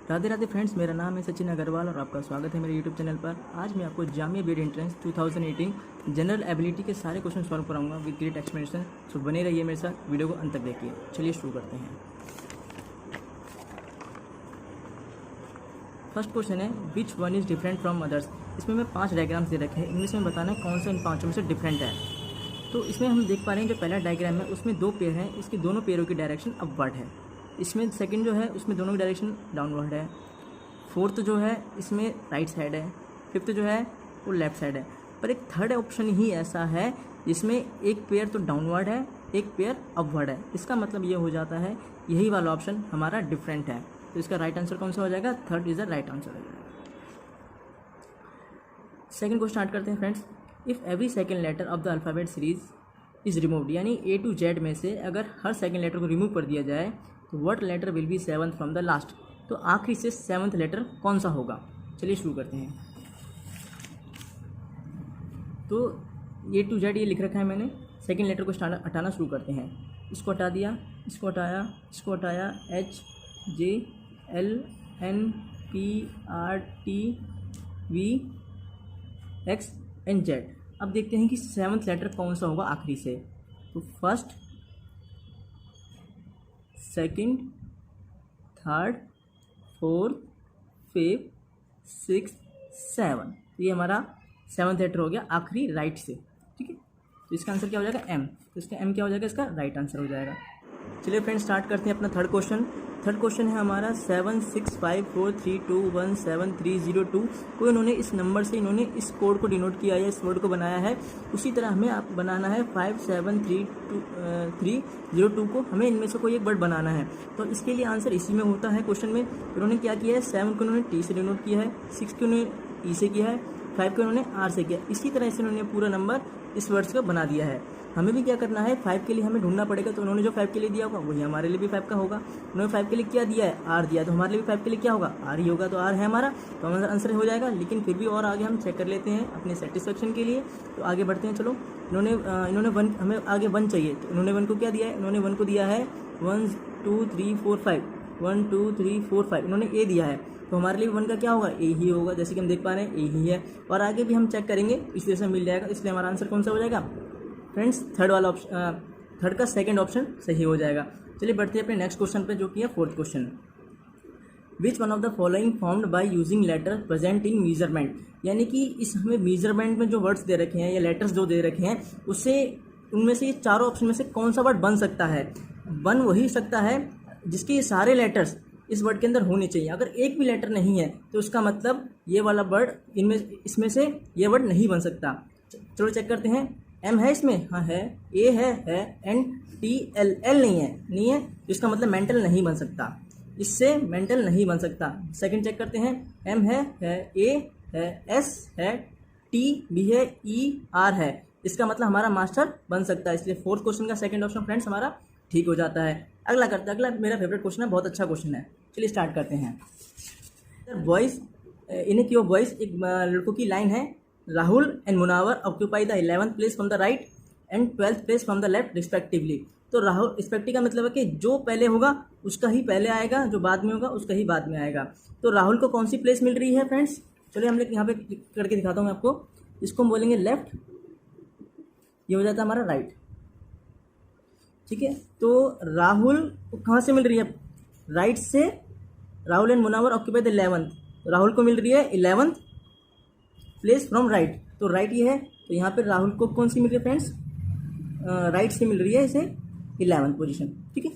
Radhe Radhe friends, मेरा नाम है सचिन अग्रवाल और आपका स्वागत है मेरे यूट्यूब चैनल पर। आज मैं आपको Jamia BEd entrance 2018 general ability के सारे क्वेश्चन सॉल्व कराऊंगा विद ग्रेट एक्सप्लेनेशन। सो बने रहिए मेरे साथ, वीडियो को अंत तक देखिए। चलिए शुरू करते हैं। फर्स्ट क्वेश्चन है which one is different from others. इसमें मैं 5 डायग्राम्स दे रखे हैं, इंग्लिश में बताना है कौन सा इन 5 में से डिफरेंट है। तो इसमें हम देख पा रहे हैं जो पहला डायग्राम है उसमें 2 पेयर हैं, इसके दोनों पेयरों की डायरेक्शन अपवर्ड है। इसमें सेकंड जो है उसमें दोनों की डायरेक्शन डाउनवर्ड है। फोर्थ जो है इसमें राइट साइड है। फिफ्थ जो है वो लेफ्ट साइड है। पर एक थर्ड ऑप्शन ही ऐसा है जिसमें एक पेयर तो डाउनवर्ड है, एक पेयर अपवर्ड है। इसका मतलब ये हो जाता है यही वाला ऑप्शन हमारा डिफरेंट है। तो इसका राइट आंसर कौन सा हो जाएगा? Third is the right answer हो जाएगा। सेकंड को स्टार्ट करते हैं friends. If every second letter of the alphabet series is removed, यानी ए टू जेड में से अगर हर सेकंड लेटर को रिमूव कर दिया जाए तो what letter will be seventh from the last. तो आखिरी से 7th लेटर कौन सा होगा? चलिए शुरू करते हैं। तो ए टू जेड ये लिख रखा है मैंने। सेकंड लेटर को हटाना शुरू करते हैं। इसको हटा दिया, इसको हटाया, इसको हटाया, H J L N P R T V X N Z. अब देखते हैं कि 7th लेटर कौन सा होगा आखिरी से। तो first, second, third, fourth, fifth, six, 7। तो ये हमारा 7th लेटर हो गया आखिरी राइट से। ठीक है, तो इसका आंसर क्या हो जाएगा? एम। तो इसका एम क्या हो जाएगा? इसका राइट आंसर हो जाएगा। चलिए फ्रेंड्स स्टार्ट करते हैं अपना थर्ड क्वेश्चन। थर्ड क्वेश्चन है हमारा 7654321730 को इन्होंने इस नंबर से इन्होंने इस कोड को डिनोट किया है, इस वर्ड को बनाया है। उसी तरह हमें आप बनाना है 573302 को, हमें इनमें से कोई एक वर्ड बनाना है। तो इसके लिए आंसर इसी में होता है क्वेश्चन में। इन्होंने क्या किया है? 7 को इन्होंने टी से डिनोट किया है, 6 को इन्होंने ई से किया है, 5 को इन्होंने आर से किया। इसी तरह से इन्होंने पूरा नंबर इस वर्ड्स का बना दिया है। हमें भी क्या करना है? 5 के लिए हमें ढूंढना पड़ेगा। तो उन्होंने जो 5 के लिए दिया होगा वही हमारे लिए भी 5 का होगा। उन्होंने 5 के लिए क्या दिया है? आर दिया है, तो हमारे लिए भी 5 के लिए क्या होगा? आर ही होगा। तो आर है हमारा, तो हमारा आंसर हो जाएगा। लेकिन फिर भी और आगे हम चेक कर लेते हैं अपने सेटिस्फेक्शन के लिए। तो आगे बढ़ते हैं। चलो, इन्होंने 1, हमें आगे 1 चाहिए। तो इन्होंने 1 को क्या दिया है? इन्होंने 1 को दिया है 1 2 3 4 5, 1 2 3 4 5 इन्होंने ए दिया है। तो हमारे लिए 1 का क्या होगा? ए ही होगा। जैसे कि हम देख पा रहे हैं ए ही है। और आगे भी हम चेक करेंगे, इस तरह से मिल जाएगा। इसलिए हमारा आंसर कौन सा हो जाएगा फ्रेंड्स? थर्ड वाला ऑप्शन, थर्ड का सेकंड ऑप्शन सही हो जाएगा। चलिए बढ़ते हैं अपने नेक्स्ट क्वेश्चन पे, जो कि है fourth question. Which one of the following formed by using letter present in measurement, यानी कि इस हमें मीजरमेंट में जो वर्ड्स दे रखे हैं या लेटर्स जो दे रखे हैं उससे उनमें से ये चारों ऑप्शन में से कौन सा वर्ड बन सकता है? बन वही सकता है जिसके ये सारे लेटर्स इस वर्ड के अंदर होने चाहिए। अगर एक भी लेटर नहीं है तो उसका मतलब ये वाला वर्ड इसमें से ये वर्ड नहीं बन सकता। चलो चेक करते हैं। एम है इसमें? हाँ है। ए है, एन टी एल एल नहीं है, तो इसका मतलब मेंटल नहीं बन सकता, इससे मेंटल नहीं बन सकता। सेकंड चेक करते हैं। एम है, ए है, एस है, टी भी है, ई आर है, इसका मतलब हमारा मास्टर बन सकता है। इसलिए फोर्थ क्वेश्चन का सेकंड ऑप्शन फ्रेंड्स हमारा ठीक हो जाता है। अगला करते हैं। अगला मेरा फेवरेट क्वेश्चन है, बहुत अच्छा क्वेश्चन है। चलिए स्टार्ट करते हैं। बॉयज़ इन्हें क्यों बॉयज़, एक लड़कों की लाइन है। Rahul and Munawar occupy the 11th place from the right and 12th place from the left respectively. तो राहुल रिस्पेक्टिव का मतलब है कि जो पहले होगा उसका ही पहले आएगा, जो बाद में होगा उसका ही बाद में आएगा। तो राहुल को कौन सी प्लेस मिल रही है फ्रेंड्स? चलिए हम लोग यहाँ पे करके दिखाता हूँ मैं आपको। इसको हम बोलेंगे लेफ्ट, ये हो जाता है हमारा राइट। ठीक है, तो राहुल को कहाँ से मिल रही है? राइट से। Rahul and Munawar occupy the 11th, Rahul को मिल रही है 11th प्लेस फ्रॉम राइट। तो राइट ये है, तो यहाँ पे राहुल को कौन सी मिल रही है फ्रेंड्स? राइट से मिल रही है इसे 11th पोजीशन। ठीक है,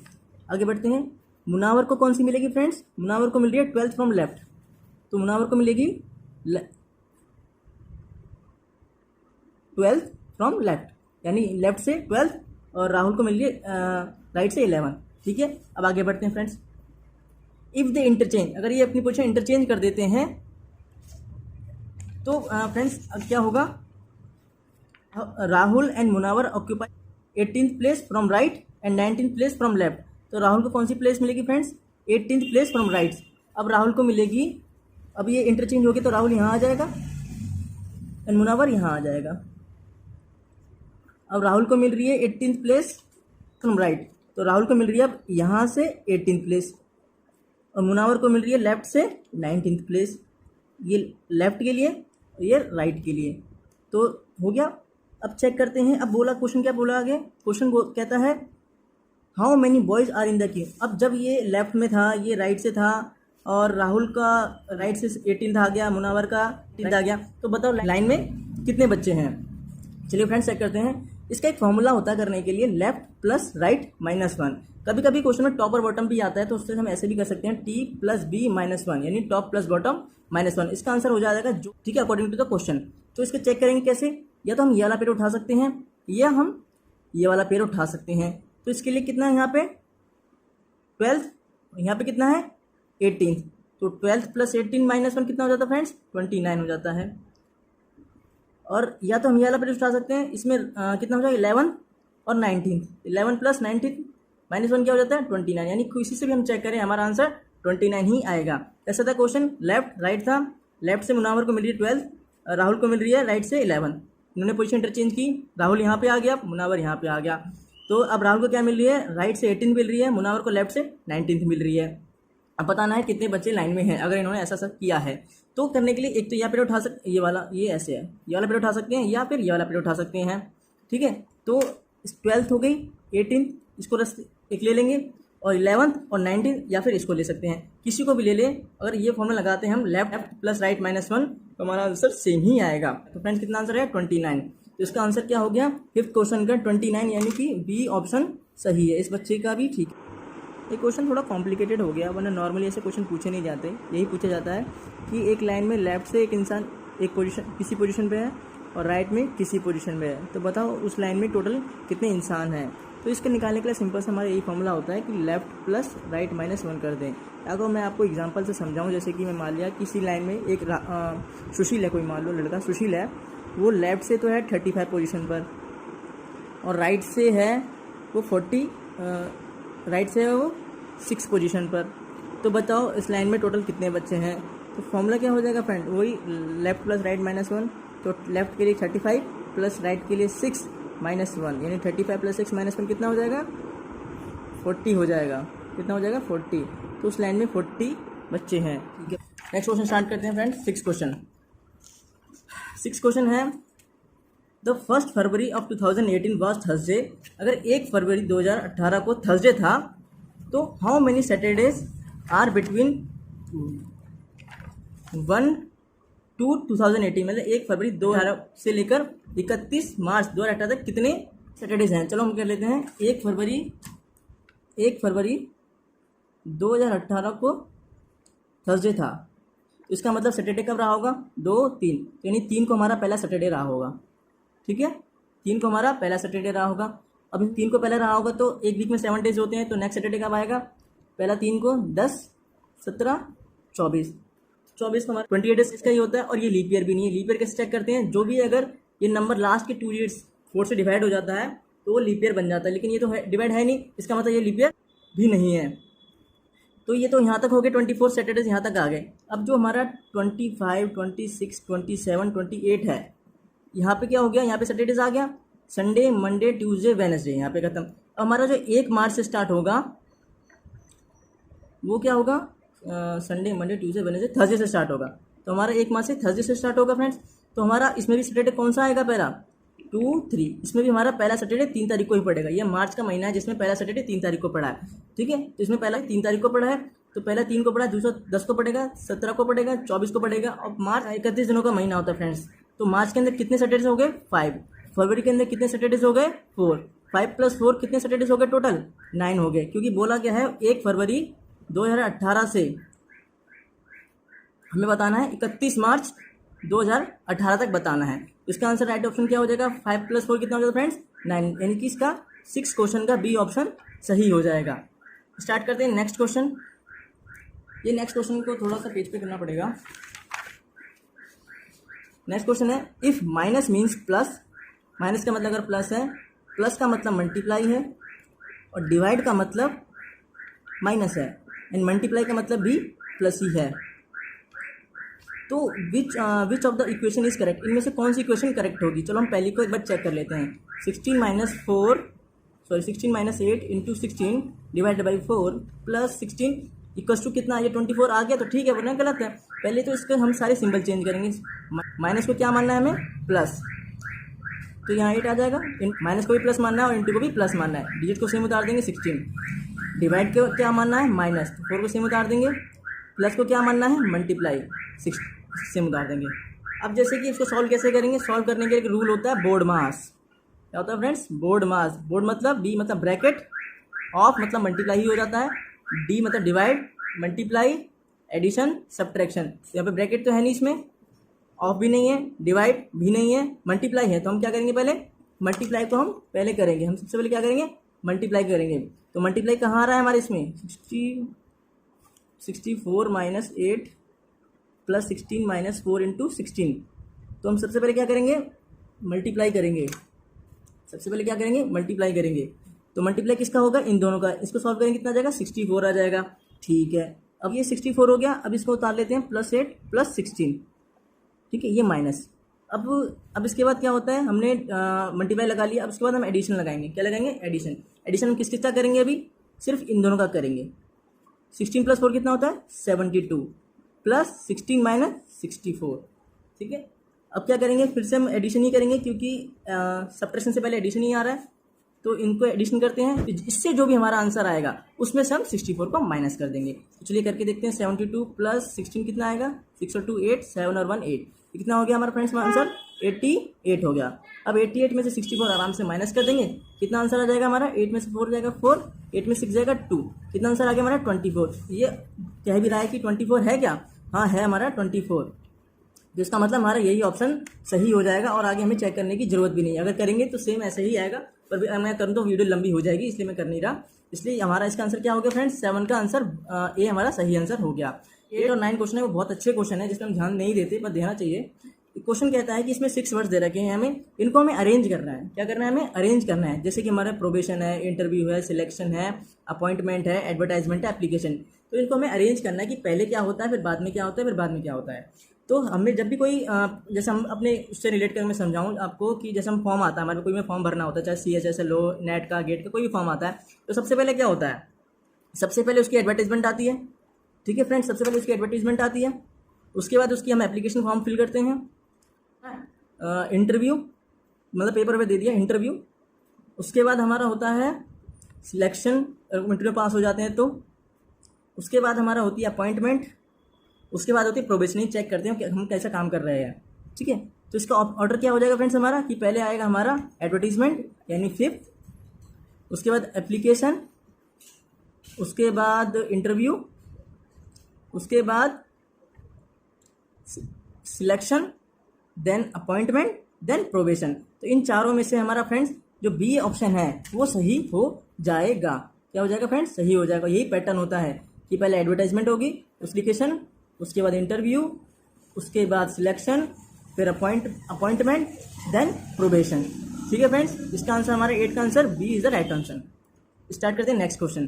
आगे बढ़ते हैं। मुनावर को कौन सी मिलेगी फ्रेंड्स? मुनावर को मिल रही है 12th फ्रॉम लेफ्ट। तो मुनावर को मिलेगी 12th फ्रॉम लेफ्ट, यानी लेफ्ट से 12th, और राहुल को मिल रही है राइट से 11th। ठीक है, अब आगे बढ़ते हैं फ्रेंड्स। इफ़ दे इंटरचेंज, अगर ये अपनी पोजीशन इंटरचेंज कर देते हैं तो फ्रेंड्स अब क्या होगा? Rahul and Munawar occupy 18th place from right and 19th place from left. तो राहुल को कौन सी प्लेस मिलेगी friends? 18th place from right. अब राहुल को मिलेगी, अब ये इंटरचेंज होगी तो राहुल यहाँ आ जाएगा एंड मुनावर यहाँ आ जाएगा। अब राहुल को मिल रही है 18th प्लेस फ्रॉम राइट, तो राहुल को मिल रही है अब यहाँ से 18th प्लेस। और मुनावर को मिल रही है लेफ्ट से 19th प्लेस, ये लेफ्ट के लिए, ये राइट के लिए। तो हो गया। अब चेक करते हैं, अब बोला क्वेश्चन क्या बोला आगे, क्वेश्चन कहता है how many boys are in the queue. अब जब ये लेफ्ट में था, ये राइट से था, और राहुल का राइट से 18th आ गया, मुनावर का 18th आ गया, तो बताओ लाइन में कितने बच्चे हैं। चलिए फ्रेंड्स चेक करते हैं। इसका एक फॉर्मूला होता है करने के लिए, लेफ्ट प्लस राइट माइनस 1। कभी कभी क्वेश्चन में टॉप और बॉटम भी आता है, तो उससे हम ऐसे भी कर सकते हैं टी प्लस बी माइनस 1, यानी टॉप प्लस बॉटम माइनस 1। इसका आंसर हो जाएगा जो, ठीक है, अकॉर्डिंग टू द क्वेश्चन। तो इसको चेक करेंगे कैसे, या तो हम ये वाला पेड़ उठा सकते हैं, या हम ये वाला पेड़ उठा सकते हैं। तो इसके लिए कितना है यहाँ पे 12th, यहाँ पे कितना है 18th, तो 12th प्लस 18 माइनस 1 कितना हो जाता है फ्रेंड्स 29 हो जाता है। और या तो हम ये वाला पेड़ उठा सकते हैं, इसमें कितना हो जाएगा 11 और 19, 11 प्लस 19 माइनस 1 क्या हो जाता है 29, यानी किसी से भी हम चेक करें हमारा आंसर 29 ही आएगा। कैसा था क्वेश्चन, लेफ्ट राइट था, लेफ्ट से मुनावर को मिल रही है 12, राहुल को मिल रही है राइट से 11, इन्होंने पोजीशन इंटरचेंज की, राहुल यहाँ पे आ गया, मुनावर यहाँ पे आ गया। तो अब राहुल को क्या मिल रही है, राइट से 18 मिल रही है, मुनावर को लेफ्ट से 19 मिल रही है। अब बताना है कितने बच्चे लाइन में हैं, अगर इन्होंने ऐसा सब किया है। तो करने के लिए एक तो यहाँ पे उठा सकते, ये वाला, ये ऐसे है, ये वाला पेड़ उठा सकते हैं, या फिर ये वाला पेड़ उठा सकते हैं, ठीक है। तो 12th हो गई, 18 इसको एक ले लेंगे, और 11th और 19 या फिर इसको ले सकते हैं, किसी को भी ले लें। अगर ये फॉर्मूला लगाते हैं हम लेफ्ट प्लस राइट माइनस 1, तो हमारा आंसर सेम ही आएगा। तो फ्रेंड्स कितना आंसर है 29। तो इसका आंसर क्या हो गया, 5th क्वेश्चन का 29, यानी कि बी ऑप्शन सही है, इस बच्चे का भी ठीक है। ये क्वेश्चन थोड़ा कॉम्प्लिकेटेड हो गया, वरना नॉर्मली ऐसे क्वेश्चन पूछे नहीं जाते। यही पूछा जाता है कि एक लाइन में लेफ्ट से एक इंसान एक पोजीशन किसी पोजीशन पे है, और राइट में किसी पोजीशन में है, तो बताओ उस लाइन में टोटल कितने इंसान हैं। तो इसके निकालने के लिए सिंपल से हमारा यही फॉर्मूला होता है कि लेफ्ट प्लस राइट माइनस 1 कर दें। अगर मैं आपको एग्जांपल से समझाऊं, जैसे कि मैं मान लिया किसी लाइन में एक सुशील है, कोई मान लो लड़का सुशील है, वो लेफ्ट से तो है 35 पोजीशन पर, और राइट से है वो 40, राइट से है वो 6 पोजीशन पर। तो बताओ इस लाइन में टोटल कितने बच्चे हैं। तो फॉर्मूला क्या हो जाएगा फ्रेंड, वही लेफ्ट प्लस राइट माइनस 1। तो लेफ्ट के लिए 35 प्लस राइट के लिए 6 माइनस 1, यानी 35 प्लस 6 माइनस 1 कितना हो जाएगा 40 हो जाएगा। कितना हो जाएगा 40। तो उस लाइन में 40 बच्चे हैं, ठीक है। नेक्स्ट क्वेश्चन स्टार्ट करते हैं फ्रेंड्स। 6th क्वेश्चन है, the 1 February of 2018 was Thursday. अगर 1 फरवरी 2018 को थर्सडे था, तो how many Saturdays are between 1 to 2018, मतलब 1 फरवरी 2018 से लेकर 31 मार्च 2018 तक कितने सैटरडेज हैं। चलो हम कर लेते हैं, 1 फरवरी 2018 को थर्सडे था, तो इसका मतलब सैटरडे कब रहा होगा 2, 3, यानी 3 को हमारा पहला सैटरडे रहा होगा, ठीक है। 3 को हमारा पहला सैटरडे रहा होगा। अब 3 को पहले रहा होगा तो एक वीक में 7 डेज होते हैं, तो नेक्स्ट सैटरडे कब आएगा, पहला 3 को 10, 17, 24 को हमारा 28 डेज इसका ही होता है। और ये लीप ईयर भी नहीं है। लीप ईयर कैसे चेक करते हैं, जो भी अगर ये नंबर लास्ट के 2 ईयर्स 4 से डिवाइड हो जाता है तो वो लीप ईयर बन जाता है, लेकिन ये तो डिवाइड है नहीं, इसका मतलब ये लीप ईयर भी नहीं है। तो ये तो यहाँ तक हो गए, 24 सैटरडेज यहाँ तक आ गए। अब जो हमारा 25, 26, 27, 28 है, यहाँ पे क्या हो गया, यहाँ पे सैटरडेज आ गया, संडे, मंडे, ट्यूसडे, वेडनेसडे, यहाँ पे खत्म। अब हमारा जो 1 मार्च से स्टार्ट होगा वो क्या होगा, Sunday, Monday, Tuesday, Wednesday, Thursday से स्टार्ट होगा। तो हमारा 1 मार्च से थर्सडे से स्टार्ट होगा फ्रेंड्स। तो हमारा इसमें भी सैटरडे कौन सा आएगा, पहला 2, 3, इसमें भी हमारा पहला सैटरडे 3 तारीख को ही पड़ेगा। ये मार्च का महीना है जिसमें पहला सैटरडे 3 तारीख को पड़ा है, ठीक है। तो इसमें पहला 3 तारीख को पड़ा है, तो पहला 3 को पड़ा है, दूसरा 10 को पड़ेगा, 17 को पड़ेगा, 24 को पड़ेगा। और मार्च 31 दिनों का महीना होता है फ्रेंड्स। तो मार्च के अंदर कितने सैटरडेज हो गए 5, फरवरी के अंदर कितने सैटरडेज हो गए 4, 5 + 4 कितने सैटरडेज हो गए टोटल 9 हो गए। क्योंकि बोला क्या है 1 फरवरी 2018 से हमें बताना है 31 मार्च 2018 तक बताना है। तो इसका आंसर राइट ऑप्शन क्या हो जाएगा, 5 + 4 कितना हो जाएगा फ्रेंड्स 9, यानी कि इसका 6 क्वेश्चन का बी ऑप्शन सही हो जाएगा। स्टार्ट करते हैं नेक्स्ट क्वेश्चन। ये नेक्स्ट क्वेश्चन को थोड़ा सा पेज पे करना पड़ेगा। नेक्स्ट क्वेश्चन है, if minus means plus, minus का मतलब अगर प्लस है, प्लस का मतलब मल्टीप्लाई है, और डिवाइड का मतलब माइनस है, एंड मल्टीप्लाई का मतलब भी प्लस ही है। तो which of the equation is correct, इनमें से कौन सी इक्वेशन करेक्ट होगी। चलो हम पहली को एक बार चेक कर लेते हैं। 16 - 8 × 16 divided by 4 plus 16 equals to कितना, ये 24 आ गया तो ठीक है, वरना गलत है। पहले तो इसके हम सारे सिंबल चेंज करेंगे, माइनस को क्या मानना है हमें, प्लस, तो यहाँ 8 आ जाएगा। माइनस को भी प्लस मानना है और इंटू को भी प्लस मानना है, डिजिट को सेम उतार देंगे 16। डिवाइड को क्या मानना है, माइनस, 4 को सेम उतार देंगे। प्लस को क्या मानना है, मल्टीप्लाई, 6 सेम उतार देंगे। अब जैसे कि इसको सॉल्व कैसे करेंगे, सॉल्व करने के लिए एक रूल होता है बोर्ड मास। क्या होता है फ्रेंड्स, बोर्ड मास। बोर्ड मतलब बी मतलब ब्रैकेट, ऑफ मतलब मल्टीप्लाई ही हो जाता है, डी मतलब डिवाइड, मल्टीप्लाई, एडिशन, सब्ट्रैक्शन। यहाँ पे ब्रैकेट तो है नहीं, इसमें ऑफ भी नहीं है, डिवाइड भी नहीं है, मल्टीप्लाई है। तो हम क्या करेंगे, पहले मल्टीप्लाई को हम पहले करेंगे। हम सबसे पहले क्या करेंगे, मल्टीप्लाई करेंगे। तो मल्टीप्लाई कहाँ आ रहा है हमारे इसमें, 64 माइनस 8 प्लस 16 माइनस 4 इंटू 16। तो हम सबसे पहले क्या करेंगे, मल्टीप्लाई करेंगे। सबसे पहले क्या करेंगे, मल्टीप्लाई करेंगे। तो मल्टीप्लाई किसका होगा, इन दोनों का। इसको सॉल्व करेंगे कितना आ जाएगा, 64 आ जाएगा। ठीक है, अब ये 64 हो गया। अब इसको उतार लेते हैं, +8 + 16, ठीक है, ये माइनस। अब इसके बाद क्या होता है, हमने मल्टीप्लाई लगा लिया। अब उसके बाद हम एडिशन लगाएंगे। क्या लगाएंगे, एडिशन। एडिशन हम किस किसका करेंगे, अभी सिर्फ इन दोनों का करेंगे। 16 + 4 कितना होता है, 72 प्लस 16 माइनस 64, ठीक है। अब क्या करेंगे, फिर से हम एडिशन ही करेंगे, क्योंकि सब्ट्रैक्शन से पहले एडिशन ही आ रहा है। तो इनको एडिशन करते हैं, तो इससे जो भी हमारा आंसर आएगा उसमें से हम 64 को माइनस कर देंगे। तो चलिए करके देखते हैं। 72 + 16 कितना आएगा, 6 और 2 8, 7 और 1 8, कितना हो गया हमारा फ्रेंड्स आंसर, 88 हो गया। अब 88 में से 64 आराम से माइनस कर देंगे। कितना आंसर आ जाएगा हमारा, 8 में से 4 जाएगा 4, 8 में 6 जाएगा 2, कितना आंसर आ गया हमारा 24। ये कह भी रहा है कि 24 है क्या, हाँ है हमारा 24। तो इसका मतलब हमारा यही ऑप्शन सही हो जाएगा और आगे हमें चेक करने की जरूरत भी नहीं है। अगर करेंगे तो सेम ऐसे ही आएगा, पर मैं करूँ तो वीडियो लंबी हो जाएगी, इसलिए मैं कर नहीं रहा। इसलिए हमारा इसका आंसर क्या हो गया फ्रेंड्स, 7 का आंसर ए हमारा सही आंसर हो गया। 8 और 9 क्वेश्चन है वो बहुत अच्छे क्वेश्चन है, जिसमें हम ध्यान नहीं देते पर देना चाहिए। क्वेश्चन कहता है कि इसमें 6 वर्ड्स दे रखे हैं, हमें इनको हमें अरेंज करना है। क्या करना है, हमें अरेंज करना है। जैसे कि हमारा प्रोबेशन है, इंटरव्यू है, सिलेक्शन है, अपॉइंटमेंट है, एडवर्टाइजमेंट है, एप्लीकेशन। तो इनको हमें अरेंज करना है कि पहले क्या होता है, फिर बाद में क्या होता है, फिर बाद में क्या होता है। तो हमें जब भी कोई जैसे हम अपने उससे रिलेट कर मैं समझाऊँ आपको कि जैसे हम फॉर्म आता है हमारे, कोई में फॉर्म भरना होता है, चाहे CHS, लो, नेट का, गेट का, कोई भी फॉर्म आता है, तो सबसे पहले क्या होता है, सबसे पहले उसकी एडवर्टाइजमेंट आती है। ठीक है फ्रेंड्स, सबसे पहले उसकी एडवर्टाइजमेंट आती है। उसके बाद उसकी हम एप्लीकेशन फॉर्म फिल करते हैं। इंटरव्यू मतलब पेपर पे दे दिया इंटरव्यू। उसके बाद हमारा होता है सिलेक्शन, इंटरव्यू पास हो जाते हैं तो। उसके बाद हमारा होती है अपॉइंटमेंट। उसके बाद होती है प्रोबेशनिंग, चेक करते हैं कि हम कैसा काम कर रहे हैं। ठीक है, तो इसका ऑर्डर क्या हो जाएगा फ्रेंड्स हमारा, कि पहले आएगा हमारा एडवर्टीजमेंट यानी 5th, उसके बाद एप्लीकेशन, उसके बाद इंटरव्यू, उसके बाद selection, then appointment, then probation. तो इन चारों में से हमारा फ्रेंड्स जो बी ऑप्शन है वो सही हो जाएगा। क्या हो जाएगा फ्रेंड्स, सही हो जाएगा। यही पैटर्न होता है कि पहले एडवर्टाइजमेंट होगी, एप्लीकेशन, उसके बाद इंटरव्यू, उसके बाद सिलेक्शन, फिर अपॉइंटमेंट, देन प्रोबेशन। ठीक है फ्रेंड्स, इसका आंसर हमारे 8 का answer B is the right answer. Start करते हैं next question.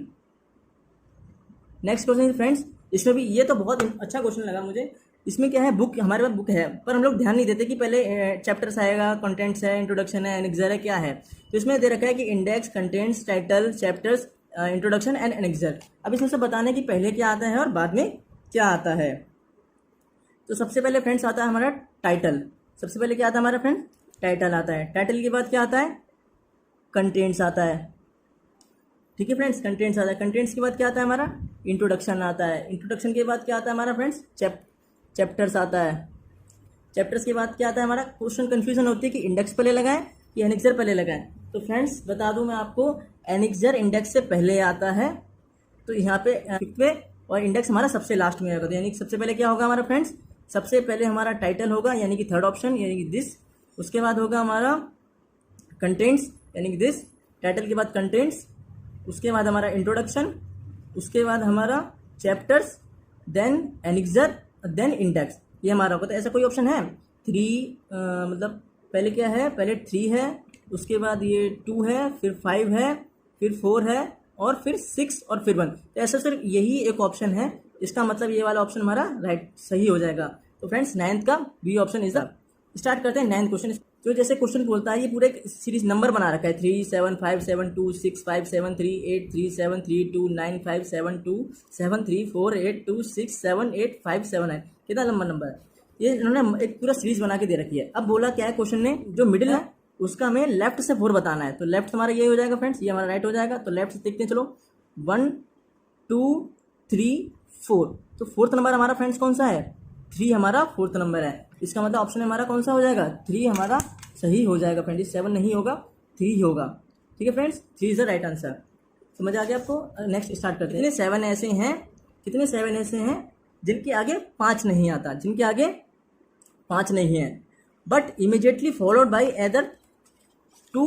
Next question friends, इसमें भी ये तो बहुत अच्छा क्वेश्चन लगा मुझे। इसमें क्या है, बुक हमारे पास बुक है पर हम लोग ध्यान नहीं देते कि पहले चैप्टर्स आएगा, कंटेंट्स है, इंट्रोडक्शन है, एनेक्सर है, क्या है। तो इसमें दे रखा है कि index, contents, title, chapters, introduction and annexure. अब इसमें से बताना है कि पहले क्या आता है और बाद में क्या आता है। तो सबसे पहले फ्रेंड्स आता है हमारा टाइटल। सबसे पहले क्या आता है हमारा फ्रेंड, टाइटल आता है। टाइटल के बाद क्या आता है, कंटेंट्स आता है। ठीक है फ्रेंड्स, कंटेंट्स आता है। कंटेंट्स के बाद क्या आता है हमारा, इंट्रोडक्शन आता है। इंट्रोडक्शन के बाद क्या आता है हमारा फ्रेंड्स, चैप्टर्स आता है। चैप्टर्स के बाद क्या आता है हमारा, क्वेश्चन कन्फ्यूजन होती है कि इंडेक्स पहले लगाएं कि एनेक्सर पहले लगाएं। तो फ्रेंड्स बता दूं मैं आपको, एनेक्सर इंडेक्स से पहले आता है। तो यहाँ पे 5th पे, और इंडेक्स हमारा सबसे लास्ट में आएगा। तो यानी कि सबसे पहले क्या होगा हमारा फ्रेंड्स, सबसे पहले हमारा टाइटल होगा यानी कि 3rd ऑप्शन यानी कि दिस। उसके बाद होगा हमारा कंटेंट्स यानी कि दिस। टाइटल के बाद कंटेंट्स, उसके बाद हमारा इंट्रोडक्शन, उसके बाद हमारा chapters, then annexure, then index. ये हमारा होगा। तो ऐसा कोई ऑप्शन है 3, मतलब पहले क्या है, पहले 3 है, उसके बाद ये 2 है, फिर 5 है, फिर 4 है, और फिर 6 और फिर 1। तो ऐसा सिर्फ यही एक ऑप्शन है। इसका मतलब ये वाला ऑप्शन हमारा राइट सही हो जाएगा। तो फ्रेंड्स 9th का B option is the. Start करते हैं 9th क्वेश्चन। जो जैसे क्वेश्चन बोलता है ये पूरा एक सीरीज नंबर बना रखा है 3 7 5 7 2 6 5 7 3 8 3 7 3 2 9 5 7 2 7 3 4 8 2 6 7 8 5 7 है। कितना लंबा नंबर है ये, इन्होंने एक पूरा सीरीज बना के दे रखी है। अब बोला क्या है क्वेश्चन ने, जो मिडिल है उसका हमें लेफ्ट से 4 बताना है। तो लेफ्ट हमारा ये हो जाएगा फ्रेंड्स, ये हमारा राइट हो जाएगा। तो लेफ्ट से देखते हैं, चलो 1 2 3 4। तो फोर्थ नंबर हमारा फ्रेंड्स कौन सा है, 3 हमारा फोर्थ नंबर है। इसका मतलब ऑप्शन हमारा कौन सा हो जाएगा, 3 हमारा सही हो जाएगा फ्रेंड्स। 7 नहीं होगा, 3 होगा। ठीक है friends, 3 is the right answer. समझ आ गया आपको। नेक्स्ट स्टार्ट करते हैं। कितने 7 ऐसे हैं, कितने 7 ऐसे हैं जिनके आगे 5 नहीं आता, जिनके आगे 5 नहीं है, but immediately followed by either 2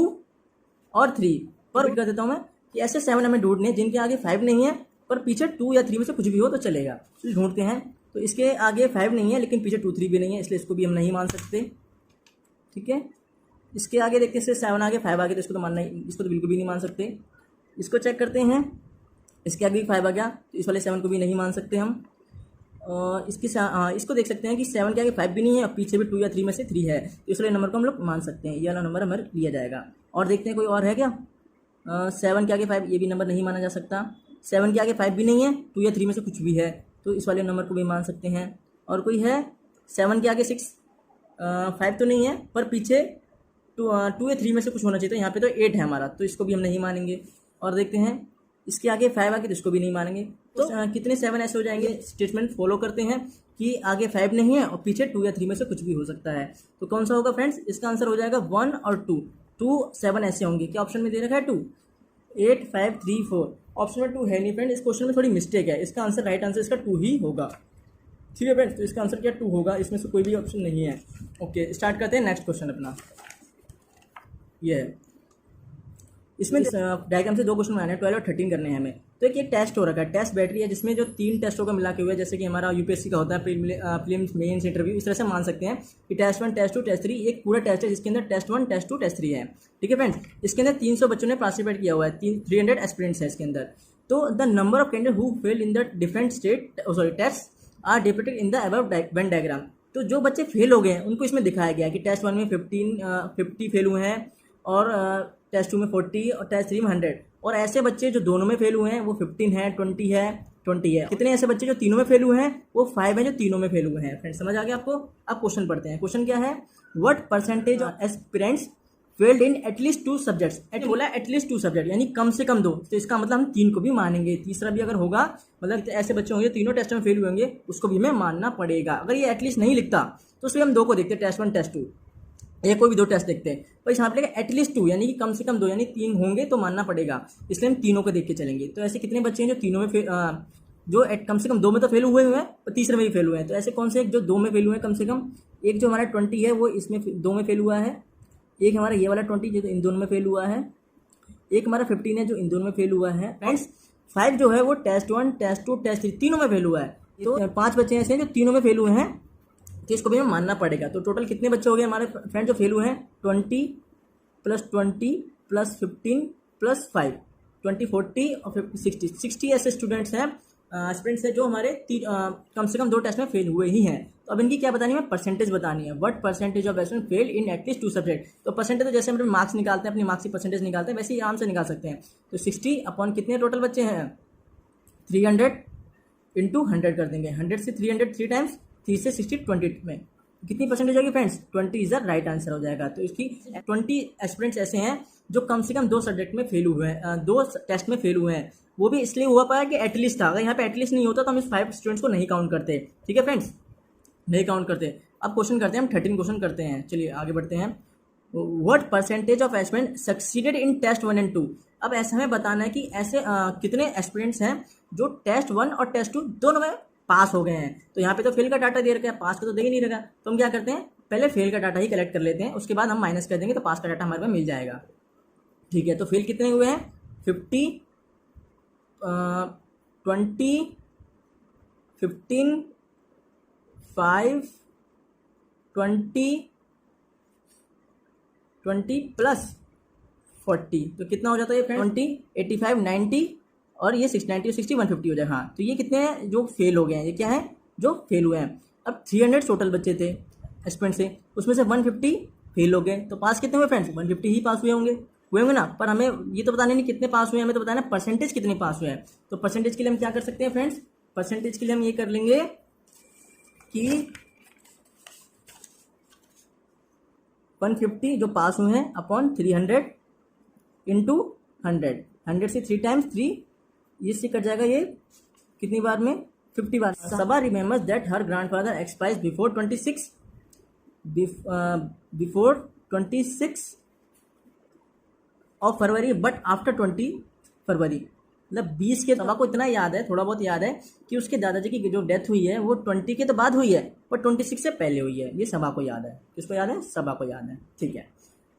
और 3। पर कर देता हूँ मैं कि ऐसे 7 हमें ढूंढने जिनके आगे 5 नहीं है पर पीछे 2 या 3 में से कुछ भी हो तो चलेगा। चलिए ढूंढते हैं। तो इसके आगे 5 नहीं है लेकिन पीछे 2 3 भी नहीं है, इसलिए इसको भी हम नहीं मान सकते। ठीक है, इसके आगे देखते हैं 7 आगे 5 आगे, तो इसको तो मानना ही, इसको तो बिल्कुल भी नहीं मान सकते। इसको चेक करते हैं, इसके आगे भी 5 आ गया तो इस वाले 7 को भी नहीं मान सकते हम। इसको देख सकते हैं कि 7 के आगे 5 भी नहीं है और पीछे भी 2 या 3 में से 3 है, तो इस वाले नंबर को हम लोग मान सकते हैं। ये वाला नंबर हमारे लिया जाएगा। और देखते हैं कोई और है क्या। 7 के आगे 5, ये भी नंबर नहीं माना जा सकता। 7 के आगे 5 भी नहीं है, 2 या 3 में से कुछ भी है, तो इस वाले नंबर को भी मान सकते हैं। और कोई है 7 के आगे 6 5 तो नहीं है पर पीछे 2 या 3 में से कुछ होना चाहिए, तो यहाँ पे तो 8 है हमारा, तो इसको भी हम नहीं मानेंगे। और देखते हैं इसके आगे 5 आगे, तो इसको भी नहीं मानेंगे। तो कितने 7 ऐसे हो जाएंगे, स्टेटमेंट फॉलो करते हैं कि आगे 5 नहीं है और पीछे 2 या 3 में से कुछ भी हो सकता है। तो कौन सा होगा फ्रेंड्स, इसका आंसर हो जाएगा 1 और 2। 2 7 ऐसे होंगे। क्या ऑप्शन में दे रखा है 2, 8 5 3 4। ऑप्शन में 2 है नहीं फ्रेंड, इस क्वेश्चन में थोड़ी मिस्टेक है। इसका आंसर, राइट आंसर इसका 2 ही होगा। ठीक है फ्रेंड्स, तो इसका आंसर क्या 2 होगा, इसमें से कोई भी ऑप्शन नहीं है। ओके, स्टार्ट करते हैं नेक्स्ट क्वेश्चन अपना। ये है, इसमें डायग्राम से 2 क्वेश्चन बनाने हैं, 12 और 13 करने हैं हमें। तो एक ये टेस्ट हो रखा है, टेस्ट बैटरी है, जिसमें जो 3 टेस्टों का मिला के हुआ है, जैसे कि हमारा यूपीएससी का होता है प्रीलिम्स मेंस इंटरव्यू, इस तरह से मान सकते हैं कि टेस्ट 1 टेस्ट 2 टेस्ट 3 एक पूरा टेस्ट है जिसके अंदर टेस्ट 1 टेस्ट 2 टेस्ट 3 है। ठीक है फ्रेंड्स, इसके अंदर 300 बच्चों ने पार्टिसिपेट किया हुआ है, 300 एस्पिरेंट्स है इसके अंदर। तो the number of candidate who fail in the different test are depicted in the above Venn diagram. तो जो बच्चे फेल हो गए हैं उनको इसमें दिखाया गया है कि टेस्ट 1 में 50 फेल हुए हैं और टेस्ट 2 में 40 और टेस्ट 3 में 100। और ऐसे बच्चे जो दोनों में फेल हुए हैं वो 15 है, 20 है, 20 है। कितने ऐसे बच्चे जो तीनों में फेल हुए हैं, वो 5 हैं जो तीनों में फेल हुए हैं। फ्रेंड्स समझ आ गया आपको। अब क्वेश्चन पढ़ते हैं। क्वेश्चन क्या है, what percentage of aspirants failed in at least 2 subjects. बोला एटलीस्ट 2 सब्जेक्ट यानी कम से कम 2, तो इसका मतलब हम 3 को भी मानेंगे, तीसरा भी अगर होगा, मतलब ऐसे बच्चे होंगे तीनों टेस्ट में फेल हुए होंगे, उसको भी हमें मानना पड़ेगा। अगर ये एटलीस्ट नहीं लिखता तो उसमें हम 2 को देखते, टेस्ट 1 टेस्ट 2, या कोई भी 2 टेस्ट देखते हैं। पर यहाँ पे एटलीस्ट 2 यानी कि कम से कम 2 यानी 3 होंगे तो मानना पड़ेगा, इसलिए हम तीनों को देख के चलेंगे। तो ऐसे कितने बच्चे हैं जो तीनों में जो कम से कम 2 में तो फेल हुए हैं और तीसरे में भी फेल हुए हैं। तो ऐसे कौन से एक जो 2 में फेल हुए हैं कम से कम, एक जो हमारा 20 है वो इसमें 2 में फेल हुआ है, एक हमारा ये वाला 20 जो इन दोनों में फेल हुआ है, एक हमारा 15 है जो इन दोनों में फेल हुआ है। फ्रेंड्स 5 जो है वो टेस्ट 1 टेस्ट 2 टेस्ट 3 तीनों में फेल हुआ है। तो 5 बच्चे ऐसे हैं जो तीनों में फेल हुए हैं, तो इसको भी हमें मानना पड़ेगा। तो टोटल कितने बच्चे हो गए हमारे फ्रेंड जो फेल हुए हैं, 20 + 20 + 15 + 5 20 40 और 60 ऐसे स्टूडेंट्स हैं, स्टूडेंट्स हैं जो हमारे कम से कम 2 टेस्ट में फेल हुए ही हैं। तो अब इनकी क्या बतानी है, परसेंटेज बतानी है। What percentage of student fail in at least 2 subject. तो परसेंटेज तो जैसे हम मार्क्स निकालते हैं, अपनी मार्क्स की परसेंटेज निकालते हैं, वैसे ही आराम से निकाल सकते हैं। तो 60 अपॉन कितने टोटल बच्चे हैं, 300 × 100 कर देंगे। 100 से 300 3 टाइम्स, 3 से 60 20 में कितनी परसेंटेज होगी friends, 20 is the right answer हो जाएगा। तो इसकी 20 एस्पिरेंट्स ऐसे हैं जो कम से कम 2 सब्जेक्ट में फेल हुए हैं, 2 टेस्ट में फेल हुए हैं। वो भी इसलिए हुआ पाया कि एटलीस्ट था, अगर यहाँ पे एटलीस्ट नहीं होता तो हम इस 5 स्टूडेंट्स को नहीं काउंट करते। ठीक है फ्रेंड्स, नहीं काउंट करते। अब क्वेश्चन करते हैं हम, 13 क्वेश्चन करते हैं। चलिए आगे बढ़ते हैं। What percentage of aspirant succeeded in test 1 and 2। अब ऐसे हमें बताना है कि ऐसे कितने एस्पिरेंट्स हैं जो टेस्ट 1 और टेस्ट 2 दोनों में पास हो गए हैं। तो यहाँ पे तो फेल का डाटा दे रखा है, पास का तो दे ही नहीं रखा। तो हम क्या करते हैं, पहले फेल का डाटा ही कलेक्ट कर लेते हैं, उसके बाद हम माइनस कर देंगे तो पास का डाटा हमारे पास मिल जाएगा। ठीक है, तो फेल कितने हुए हैं, 50 20 15 5 20 + 40। तो कितना हो जाता है फ्रेंड, 20 85 90 और ये 690 60 150 हो जाए। हाँ, तो ये कितने हैं जो फेल हो गए हैं, ये क्या है जो फेल हुए हैं। अब 300 टोटल बच्चे थे एस्पिरेंट से, उसमें से 150 फेल हो गए। तो पास कितने हुए फ्रेंड्स, 150 ही पास हुए होंगे ना। पर हमें ये तो बताने नहीं कितने पास हुए, हमें तो बताना परसेंटेज कितने पास हुए हैं। तो परसेंटेज के लिए हम क्या कर सकते हैं फ्रेंड्स, परसेंटेज के लिए हम ये कर लेंगे कि 150 जो पास हुए हैं अपॉन 300 इंटू 100 से 3 टाइम्स 3, इससे कट जाएगा ये कितनी बार में, 50 बार। Saba remembers that her grandfather expires before 26 of February but after 20 February. मतलब 20 के, सबा को इतना याद है, थोड़ा बहुत याद है कि उसके दादाजी की जो डेथ हुई है वो 20 के तो बाद हुई है, पर 26 से पहले हुई है। ये सबा को याद है। किसको याद है, सबा को याद है, ठीक है।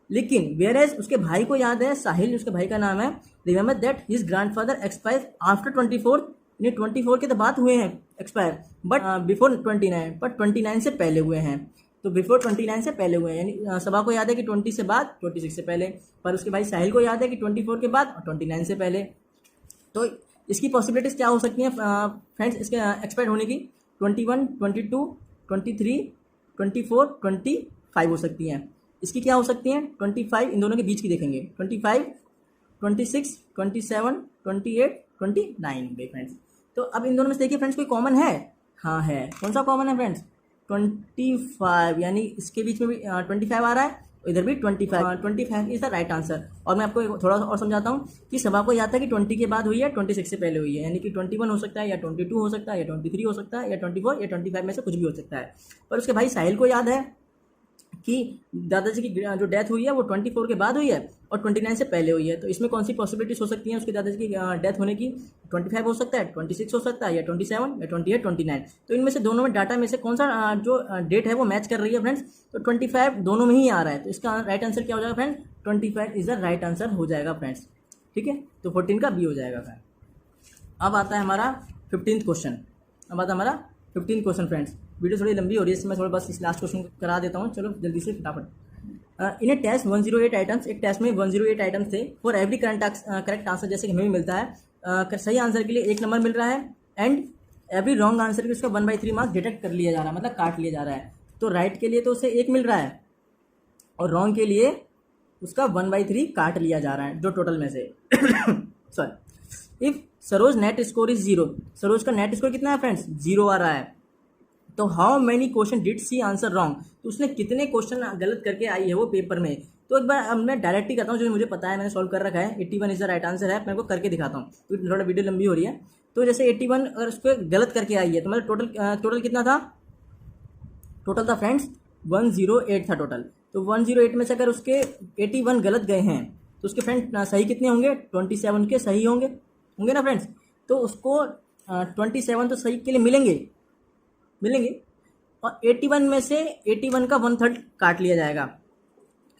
लेकिन वेयर एज उसके भाई को याद है, साहिल उसके भाई का नाम है, remember that his grandfather expire after 24, यानी 24 के तो बाद हुए हैं एक्सपायर, बट बिफोर 29, बट 29 से पहले हुए हैं। तो बिफोर 29 से पहले हुए हैं, यानी सबा को याद है कि 20 से बाद, 26 से पहले, पर उसके भाई साहिल को याद है कि 24 के बाद और 29 से पहले। तो इसकी पॉसिबिलिटीज़ क्या हो सकती हैं फ्रेंड्स इसके एक्सपायर होने की, 21, 22, 23, 24, 25 हो सकती हैं। इसकी क्या हो सकती हैं, 25 इन दोनों के बीच की देखेंगे, 25, 26, 27, 28, 29 हो गई फ्रेंड्स। तो अब इन दोनों में से देखिए फ्रेंड्स कोई कॉमन है, हाँ है। कौन सा कॉमन है फ्रेंड्स, 25, यानी इसके बीच में भी 25 आ रहा है, इधर भी 25 इज द राइट आंसर। और मैं आपको थोड़ा सा और समझाता हूँ कि सबा को याद था कि 20 के बाद हुई है, 26 से पहले हुई है, यानी कि 21 हो सकता है, या 22 हो सकता है, या 23 हो सकता है, या 24 या 25 में से कुछ भी हो सकता है। पर उसके भाई साहिल को याद है कि दादाजी की जो डेथ हुई है वो 24 के बाद हुई है और 29 से पहले हुई है। तो इसमें कौन सी पॉसिबिलिटीज हो सकती हैं उसके दादाजी की डेथ होने की, 25 हो सकता है, 26 हो सकता है, या 27 या 28, 29। तो इनमें से दोनों में डाटा में से कौन सा जो डेट है वो मैच कर रही है फ्रेंड्स, तो 25 दोनों में ही आ रहा है। तो इसका राइट आंसर क्या हो जाएगा friends, 25 is the right answer हो जाएगा फ्रेंड्स, ठीक है। तो 14 का बी हो जाएगा फ्रेंड। अब आता है हमारा 15th क्वेश्चन। अब आता है हमारा 15th क्वेश्चन फ्रेंड्स। वीडियो थोड़ी लंबी हो रही है, इसमें थोड़ा बस इस लास्ट क्वेश्चन करा देता हूँ, चलो जल्दी से फटाफट। इन ए टेस्ट 108 आइटम्स, एक टेस्ट में 108 आइटम्स थे। फॉर एवरी करेक्ट आंसर, जैसे कि हमें भी मिलता है सही आंसर के लिए 1 नंबर मिल रहा है, एंड एवरी रॉन्ग आंसर के लिए उसका 1/3 मार्क्स डिडक्ट कर लिया जा रहा है, मतलब काट लिया जा रहा है। तो राइट के लिए तो उसे 1 मिल रहा है और रॉन्ग के लिए उसका 1/3 काट लिया जा रहा है जो टोटल में से sorry. If Saroj net score is 0, Saroj का नेट स्कोर कितना है फ्रेंड्स, 0 आ रहा है। तो how many question did C answer wrong, तो उसने कितने क्वेश्चन गलत करके आई है वो पेपर में। तो एक बार अब मैं डायरेक्ट ही करता हूँ, जो मुझे पता है मैंने सॉल्व कर रखा है। 81 इज द राइट आंसर है, मैं को करके दिखाता हूँ, तो थोड़ा वीडियो लंबी हो रही है। तो जैसे 81 अगर उसको गलत करके आई है तो मतलब टोटल कितना था, टोटल था फ्रेंड्स 108 था टोटल। तो 108 में से अगर उसके 81 गलत गए हैं तो उसके फ्रेंड सही कितने होंगे, 27 के सही होंगे ना फ्रेंड्स। तो उसको 27 तो सही के लिए मिलेंगे और 81 में से 81 का 1/3 काट लिया जाएगा,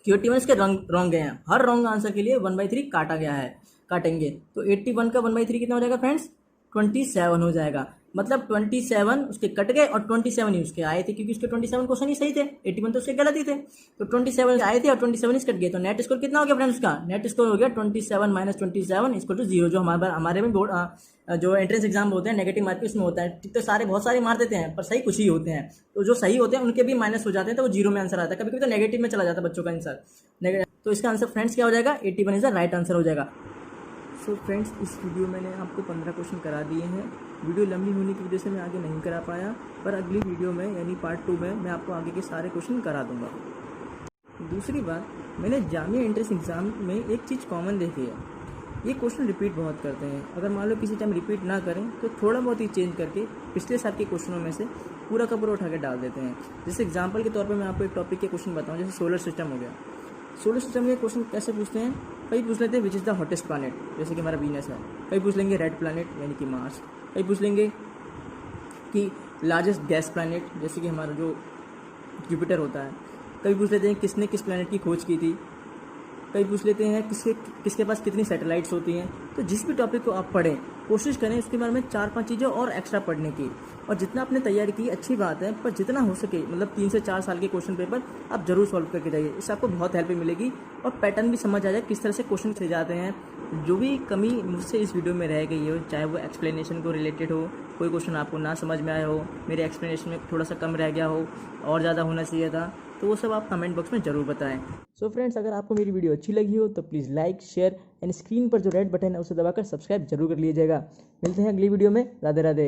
कि 81 इसके रॉन्ग गए हैं। हर रॉन्ग आंसर के लिए 1/3 काटा गया है, काटेंगे। तो 81 का 1/3 कितना हो जाएगा फ्रेंड्स, 27 हो जाएगा। मतलब 27 उसके कट गए और 27 ही उसके आए थे, क्योंकि उसके 27 क्वेश्चन ही सही थे, 81 तो उसके गलत ही थे। तो 27 आए थे और 27 कट गए। तो नेट स्कोर कितना हो गया फ्रेंड्स, उसका नेट स्कोर हो गया 27 - 27 इक्वल टू 0, जो हमारे में बोर्ड जो एंट्रेंस एग्जाम होते हैं नेगेटिव मार्क उसमें होता है। तो बहुत सारे मार देते हैं पर सही कुछ ही होते हैं। तो जो सही होते हैं उनके भी माइनस हो जाते हैं, तो वो 0 में आंसर आता है। कभी कभी तो नेगेटिव में चला जाता है बच्चों का आंसर। तो इसका आंसर फ्रेंड्स क्या हो जाएगा, 81 इज द राइट आंसर हो जाएगा। सो फ्रेंड्स, इस वीडियो मैंने आपको 15 क्वेश्चन करा दिए हैं। वीडियो लंबी होने की वजह से मैं आगे नहीं करा पाया, पर अगली वीडियो में यानी पार्ट 2 में मैं आपको आगे के सारे क्वेश्चन करा दूंगा। दूसरी बात, मैंने जामिया एंट्रेंस एग्ज़ाम में एक चीज़ कॉमन देखी है, ये क्वेश्चन रिपीट बहुत करते हैं। अगर मान लो किसी टाइम रिपीट ना करें तो थोड़ा बहुत ही चेंज करके पिछले साल के क्वेश्चनों में से पूरा का पूरा उठा के डाल देते हैं। जैसे एग्जाम्पल के तौर पर मैं आपको एक टॉपिक के क्वेश्चन बताऊँ, जैसे सोलर सिस्टम हो गया। सोलर सिस्टम के क्वेश्चन कैसे पूछते हैं, कई पूछ लेते हैं which is the hottest planet, जैसे कि हमारा वीनस है। कई पूछ लेंगे रेड प्लैनेट यानी कि मार्स। कई पूछ लेंगे कि लार्जेस्ट गैस प्लैनेट, जैसे कि हमारा जो जुपिटर होता है। कई पूछ लेते हैं किसने किस प्लैनेट की खोज की थी। कई पूछ लेते हैं किसके पास कितनी सैटेलाइट्स होती हैं। तो जिस भी टॉपिक को आप पढ़ें, कोशिश करें उसके बारे में 4-5 चीज़ें और एक्स्ट्रा पढ़ने की। और जितना आपने तैयारी की अच्छी बात है, पर जितना हो सके मतलब 3 से 4 साल के क्वेश्चन पेपर आप जरूर सॉल्व करके जाइए, इससे आपको बहुत हेल्प मिलेगी और पैटर्न भी समझ आ जाए किस तरह से क्वेश्चन से जाते हैं। जो भी कमी मुझसे इस वीडियो में रह गई हो, चाहे वो एक्सप्लेनेशन को रिलेटेड हो, कोई क्वेश्चन आपको ना समझ में आया हो, मेरे एक्सप्लेनेशन में थोड़ा सा कम रह गया हो और ज़्यादा होना चाहिए था, तो तो वो सब आप कमेंट बॉक्स में ज़रूर बताएं। सो फ्रेंड्स, अगर आपको मेरी वीडियो अच्छी लगी हो तो please like, share and screen पर जो रेड बटन है उसे दबाकर सब्सक्राइब जरूर कर लीजिएगा। मिलते हैं अगली वीडियो में। राधे राधे।